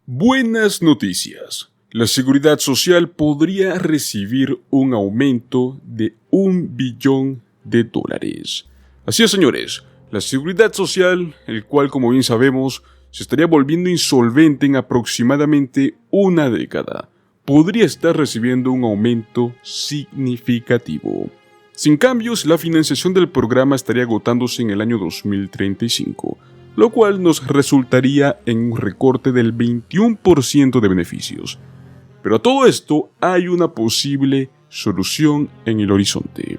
Buenas noticias. La Seguridad Social podría recibir un aumento de $1 billón. Así es, señores, la Seguridad Social, el cual, como bien sabemos, se estaría volviendo insolvente en aproximadamente una década, podría estar recibiendo un aumento significativo. Sin cambios, la financiación del programa estaría agotándose en el año 2035, lo cual nos resultaría en un recorte del 21% de beneficios. Pero a todo esto hay una posible solución en el horizonte.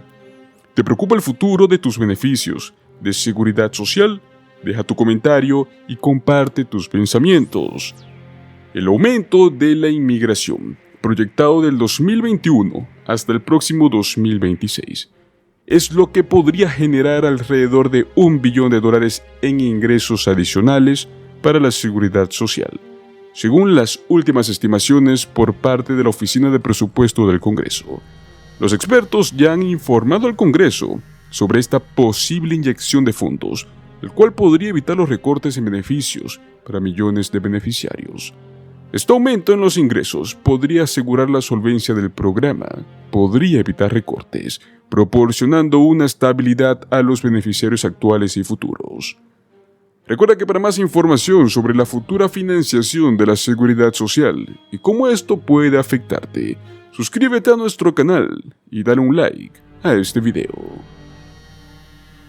¿Te preocupa el futuro de tus beneficios de seguridad social? Deja tu comentario y comparte tus pensamientos. El aumento de la inmigración, proyectado del 2021 hasta el próximo 2026, es lo que podría generar alrededor de $1 billón en ingresos adicionales para la seguridad social, según las últimas estimaciones por parte de la Oficina de Presupuesto del Congreso. Los expertos ya han informado al Congreso sobre esta posible inyección de fondos, el cual podría evitar los recortes en beneficios para millones de beneficiarios. Este aumento en los ingresos podría asegurar la solvencia del programa, podría evitar recortes, proporcionando una estabilidad a los beneficiarios actuales y futuros. Recuerda que para más información sobre la futura financiación de la seguridad social y cómo esto puede afectarte, suscríbete a nuestro canal y dale un like a este video.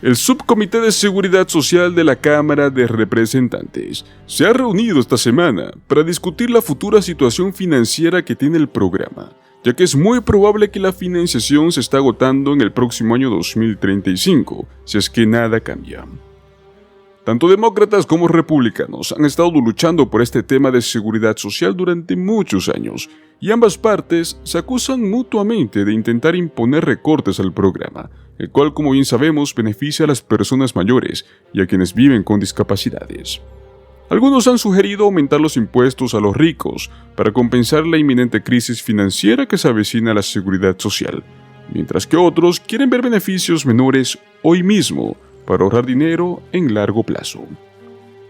El Subcomité de Seguridad Social de la Cámara de Representantes se ha reunido esta semana para discutir la futura situación financiera que tiene el programa, ya que es muy probable que la financiación se está agotando en el próximo año 2035, si es que nada cambia. Tanto demócratas como republicanos han estado luchando por este tema de seguridad social durante muchos años, y ambas partes se acusan mutuamente de intentar imponer recortes al programa, el cual, como bien sabemos, beneficia a las personas mayores y a quienes viven con discapacidades. Algunos han sugerido aumentar los impuestos a los ricos para compensar la inminente crisis financiera que se avecina a la seguridad social, mientras que otros quieren ver beneficios menores hoy mismo para ahorrar dinero en largo plazo.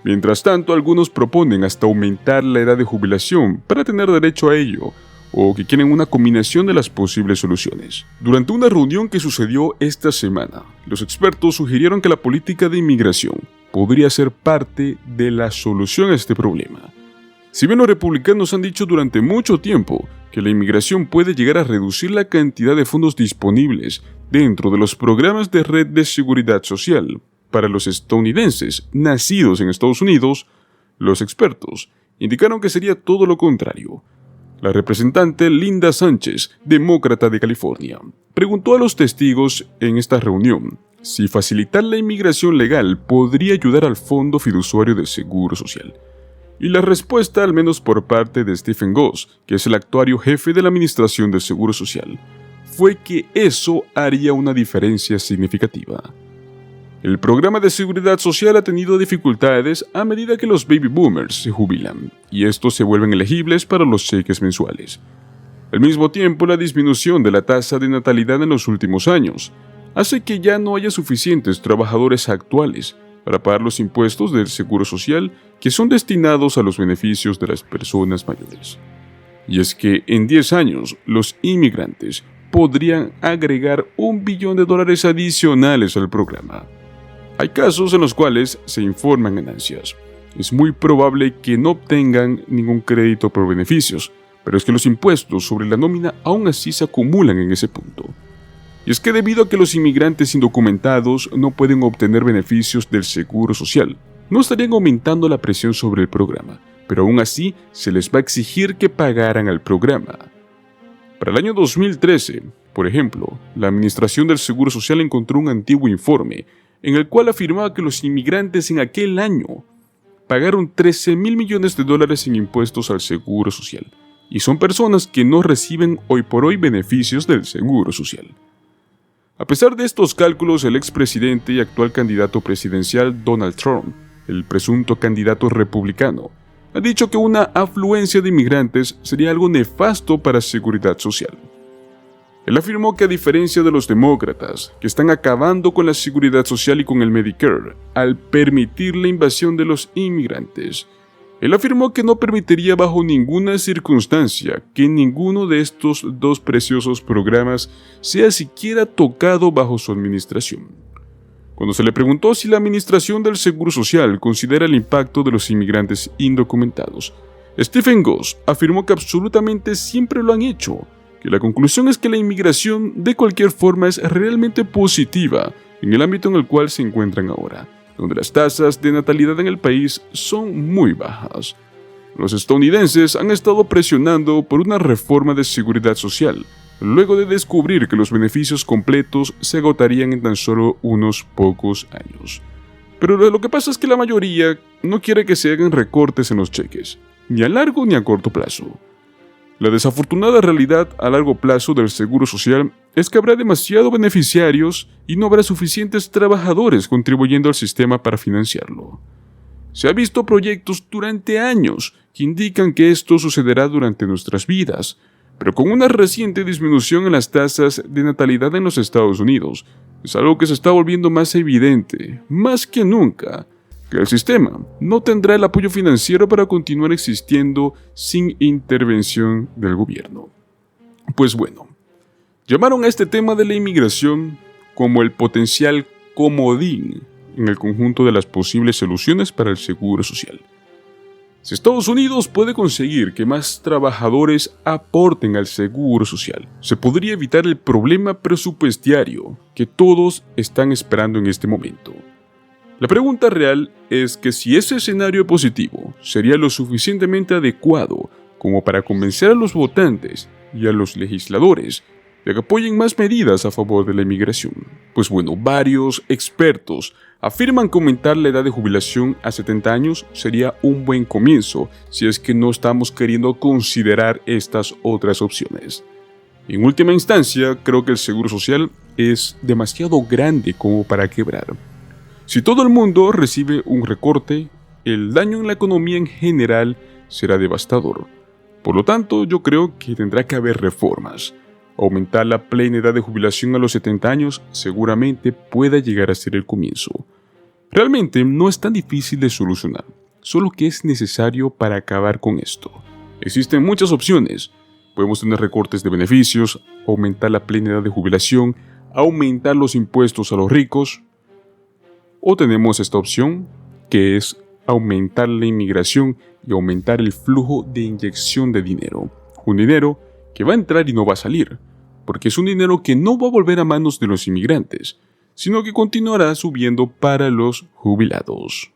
Mientras tanto, algunos proponen hasta aumentar la edad de jubilación para tener derecho a ello, o que quieren una combinación de las posibles soluciones. Durante una reunión que sucedió esta semana, los expertos sugirieron que la política de inmigración podría ser parte de la solución a este problema. Si bien los republicanos han dicho durante mucho tiempo que la inmigración puede llegar a reducir la cantidad de fondos disponibles dentro de los programas de red de seguridad social para los estadounidenses nacidos en Estados Unidos, los expertos indicaron que sería todo lo contrario. La representante Linda Sánchez, demócrata de California, preguntó a los testigos en esta reunión si facilitar la inmigración legal podría ayudar al Fondo Fiduciario del Seguro Social. Y la respuesta, al menos por parte de Stephen Goss, que es el actuario jefe de la Administración del Seguro Social, fue que eso haría una diferencia significativa. El programa de seguridad social ha tenido dificultades a medida que los baby boomers se jubilan, y estos se vuelven elegibles para los cheques mensuales. Al mismo tiempo, la disminución de la tasa de natalidad en los últimos años hace que ya no haya suficientes trabajadores actuales para pagar los impuestos del seguro social que son destinados a los beneficios de las personas mayores. Y es que en 10 años, los inmigrantes podrían agregar $1 billón adicionales al programa. Hay casos en los cuales se informan ganancias. Es muy probable que no obtengan ningún crédito por beneficios, pero es que los impuestos sobre la nómina aún así se acumulan en ese punto. Y es que debido a que los inmigrantes indocumentados no pueden obtener beneficios del seguro social, no estarían aumentando la presión sobre el programa, pero aún así se les va a exigir que pagaran al programa. Para el año 2013, por ejemplo, la Administración del Seguro Social encontró un antiguo informe en el cual afirmaba que los inmigrantes en aquel año pagaron $13,000 millones en impuestos al Seguro Social, y son personas que no reciben hoy por hoy beneficios del Seguro Social. A pesar de estos cálculos, el expresidente y actual candidato presidencial Donald Trump, el presunto candidato republicano, ha dicho que una afluencia de inmigrantes sería algo nefasto para la seguridad social. Él afirmó que, a diferencia de los demócratas, que están acabando con la seguridad social y con el Medicare, al permitir la invasión de los inmigrantes, Él afirmó que no permitiría bajo ninguna circunstancia que ninguno de estos dos preciosos programas sea siquiera tocado bajo su administración. Cuando se le preguntó si la administración del Seguro Social considera el impacto de los inmigrantes indocumentados, Stephen Goss afirmó que absolutamente siempre lo han hecho, que la conclusión es que la inmigración de cualquier forma es realmente positiva en el ámbito en el cual se encuentran ahora, donde las tasas de natalidad en el país son muy bajas. Los estadounidenses han estado presionando por una reforma de seguridad social, luego de descubrir que los beneficios completos se agotarían en tan solo unos pocos años. Pero lo que pasa es que la mayoría no quiere que se hagan recortes en los cheques, ni a largo ni a corto plazo. La desafortunada realidad a largo plazo del Seguro Social es que habrá demasiados beneficiarios y no habrá suficientes trabajadores contribuyendo al sistema para financiarlo. Se ha visto proyectos durante años que indican que esto sucederá durante nuestras vidas, pero con una reciente disminución en las tasas de natalidad en los Estados Unidos, es algo que se está volviendo más evidente, más que nunca, que el sistema no tendrá el apoyo financiero para continuar existiendo sin intervención del gobierno. Pues bueno, llamaron a este tema de la inmigración como el potencial comodín en el conjunto de las posibles soluciones para el seguro social. Si Estados Unidos puede conseguir que más trabajadores aporten al seguro social, se podría evitar el problema presupuestario que todos están esperando en este momento. La pregunta real es que si ese escenario positivo sería lo suficientemente adecuado como para convencer a los votantes y a los legisladores de que apoyen más medidas a favor de la inmigración. Pues bueno, varios expertos afirman que aumentar la edad de jubilación a 70 años sería un buen comienzo si es que no estamos queriendo considerar estas otras opciones. En última instancia, creo que el seguro social es demasiado grande como para quebrar. Si todo el mundo recibe un recorte, el daño en la economía en general será devastador. Por lo tanto, yo creo que tendrá que haber reformas. Aumentar la plena edad de jubilación a los 70 años seguramente pueda llegar a ser el comienzo. Realmente no es tan difícil de solucionar, solo que es necesario para acabar con esto. Existen muchas opciones. Podemos tener recortes de beneficios, aumentar la plena edad de jubilación, aumentar los impuestos a los ricos. O tenemos esta opción, que es aumentar la inmigración y aumentar el flujo de inyección de dinero. Un dinero que va a entrar y no va a salir, porque es un dinero que no va a volver a manos de los inmigrantes, sino que continuará subiendo para los jubilados.